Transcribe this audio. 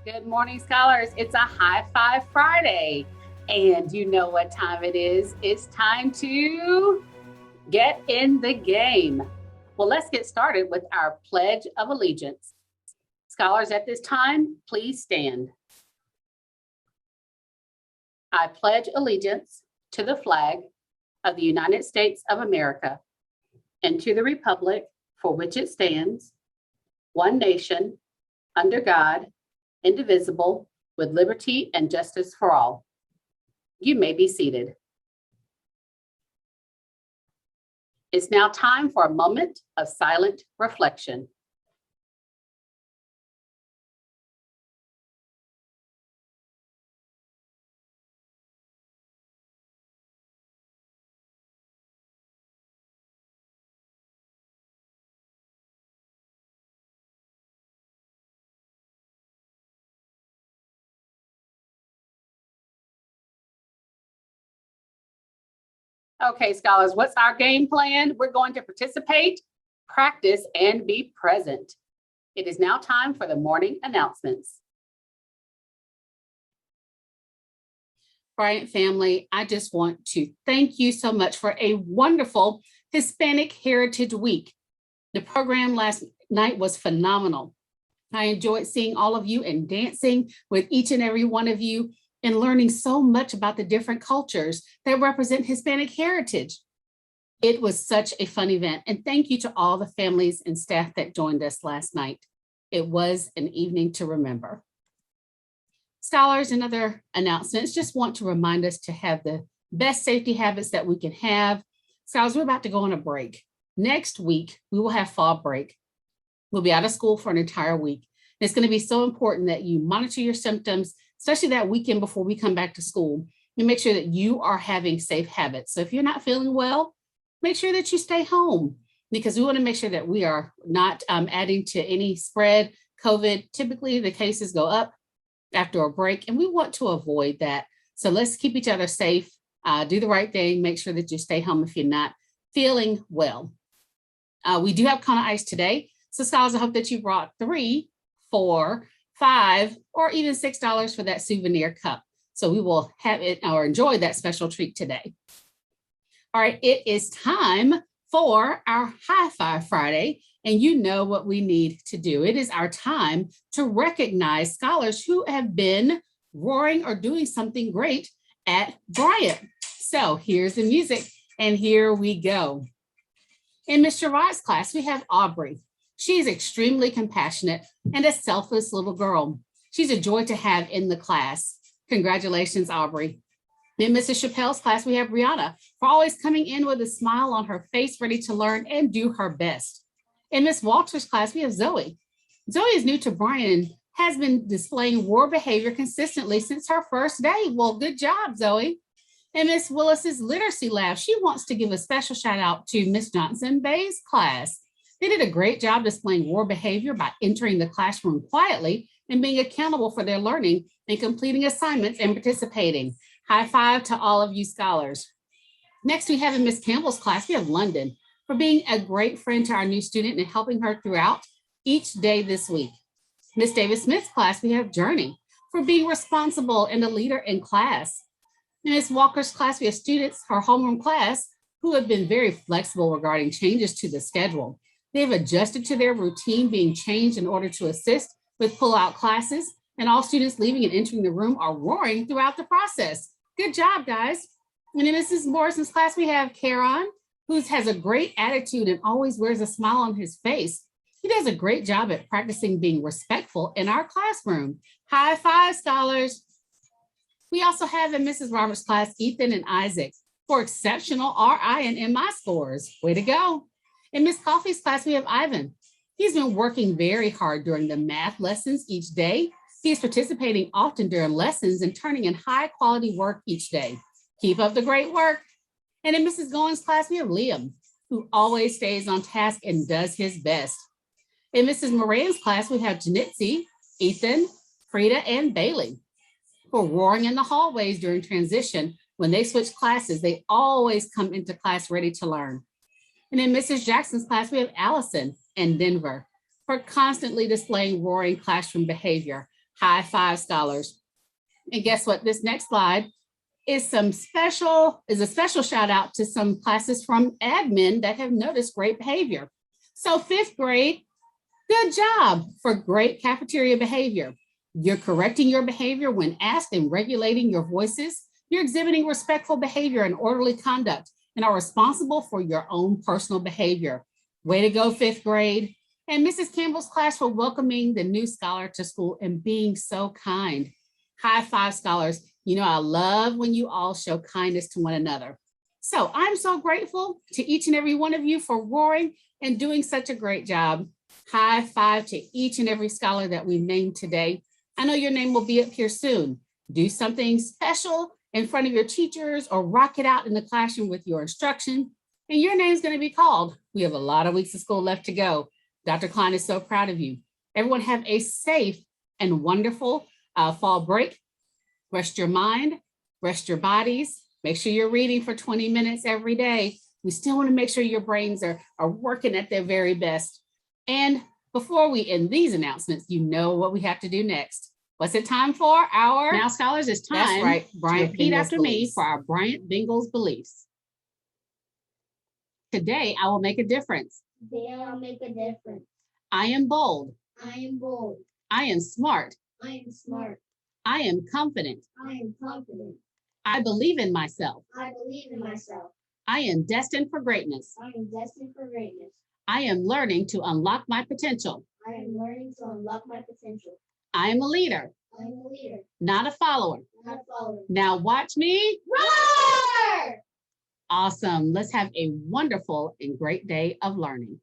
Good morning, scholars. It's a High-5 Friday, and you know what time it is. It's time to get in the game. Well, let's get started with our Pledge of Allegiance. Scholars, at this time, please stand. I pledge allegiance to the flag of the United States of America and to the republic for which it stands, one nation, under God, indivisible, with liberty and justice for all. You may be seated. It's now time for a moment of silent reflection. Okay, scholars, what's our game plan? We're going to participate, practice, and be present. It is now time for the morning announcements. Bryant family, I just want to thank you so much for a wonderful Hispanic Heritage Week. The program last night was phenomenal. I enjoyed seeing all of you and dancing with each and every one of you and learning so much about the different cultures that represent Hispanic heritage. It was such a fun event. And thank you to all the families and staff that joined us last night. It was an evening to remember. Scholars and other announcements, just want to remind us to have the best safety habits that we can have. Scholars, we're about to go on a break. Next week, we will have fall break. We'll be out of school for an entire week. And it's going to be so important that you monitor your symptoms, especially that weekend before we come back to school, and make sure that you are having safe habits. So if you're not feeling well, make sure that you stay home, because we want to make sure that we are not adding to any spread. COVID, typically the cases go up after a break, and we want to avoid that. So let's keep each other safe, do the right thing, make sure that you stay home if you're not feeling well. We do have Kona Ice today. So scholars, I hope that you brought 3, 4, 5, or even $6 for that souvenir cup. So we will have it or enjoy that special treat today. All right, it is time for our High-5 Friday, and you know what we need to do. It is our time to recognize scholars who have been roaring or doing something great at Bryant. So here's the music, and here we go. In Mr. Rod's class, we have Aubrey. She's extremely compassionate and a selfless little girl. She's a joy to have in the class. Congratulations, Aubrey. In Mrs. Chappelle's class, we have Brianna for always coming in with a smile on her face, ready to learn and do her best. In Miss Walter's class, we have Zoe. Zoe is new to Bryant and has been displaying war behavior consistently since her first day. Well, good job, Zoe. In Miss Willis's literacy lab, she wants to give a special shout out to Miss Johnson Bay's class. They did a great job displaying war behavior by entering the classroom quietly and being accountable for their learning and completing assignments and participating. High-5 to all of you scholars. Next, we have in Miss Campbell's class, we have London for being a great friend to our new student and helping her throughout each day this week. Miss Davis Smith's class, we have Journey for being responsible and a leader in class. In Miss Walker's class, we have students, her homeroom class, who have been very flexible regarding changes to the schedule. They've adjusted to their routine being changed in order to assist with pull-out classes, and all students leaving and entering the room are roaring throughout the process. Good job, guys. And in Mrs. Morrison's class, we have Karon, who has a great attitude and always wears a smile on his face. He does a great job at practicing being respectful in our classroom. High-5, scholars. We also have in Mrs. Roberts' class, Ethan and Isaac for exceptional RI and MI scores. Way to go. In Miss Coffey's class, we have Ivan. He's been working very hard during the math lessons each day. He's participating often during lessons and turning in high quality work each day. Keep up the great work. And in Mrs. Goins' class, we have Liam, who always stays on task and does his best. In Mrs. Moran's class, we have Janitzi, Ethan, Frida, and Bailey. For roaring in the hallways during transition, when they switch classes, they always come into class ready to learn. And in Mrs. Jackson's class, we have Allison and Denver for constantly displaying roaring classroom behavior. High-5 scholars. And guess what? This next slide is a special shout out to some classes from admin that have noticed great behavior. So 5th grade, good job for great cafeteria behavior. You're correcting your behavior when asked and regulating your voices. You're exhibiting respectful behavior and orderly conduct and are responsible for your own personal behavior. Way to go, 5th grade. And Mrs. Campbell's class for welcoming the new scholar to school and being so kind. High-5 scholars. You know, I love when you all show kindness to one another. So I'm so grateful to each and every one of you for roaring and doing such a great job. High-5 to each and every scholar that we named today. I know your name will be up here soon. Do something special in front of your teachers or rock it out in the classroom with your instruction, and your name's going to be called. We have a lot of weeks of school left to go. Dr. Klein is so proud of you. Everyone have a safe and wonderful fall break. Rest your mind, rest your bodies. Make sure you're reading for 20 minutes every day. We still want to make sure your brains are working at their very best. And before we end these announcements, you know what we have to do next. What's it time for? Now, scholars, it's time. That's right. Bryant, repeat after me for our Bryant Bingles beliefs. Today, I will make a difference. Today I'll make a difference. I am bold. I am bold. I am smart. I am smart. I am confident. I am confident. I believe in myself. I believe in myself. I am destined for greatness. I am destined for greatness. I am learning to unlock my potential. I am learning to unlock my potential. I am a leader, I am a leader, not a follower. not a follower. Now watch me. Roar! Awesome. Let's have a wonderful and great day of learning.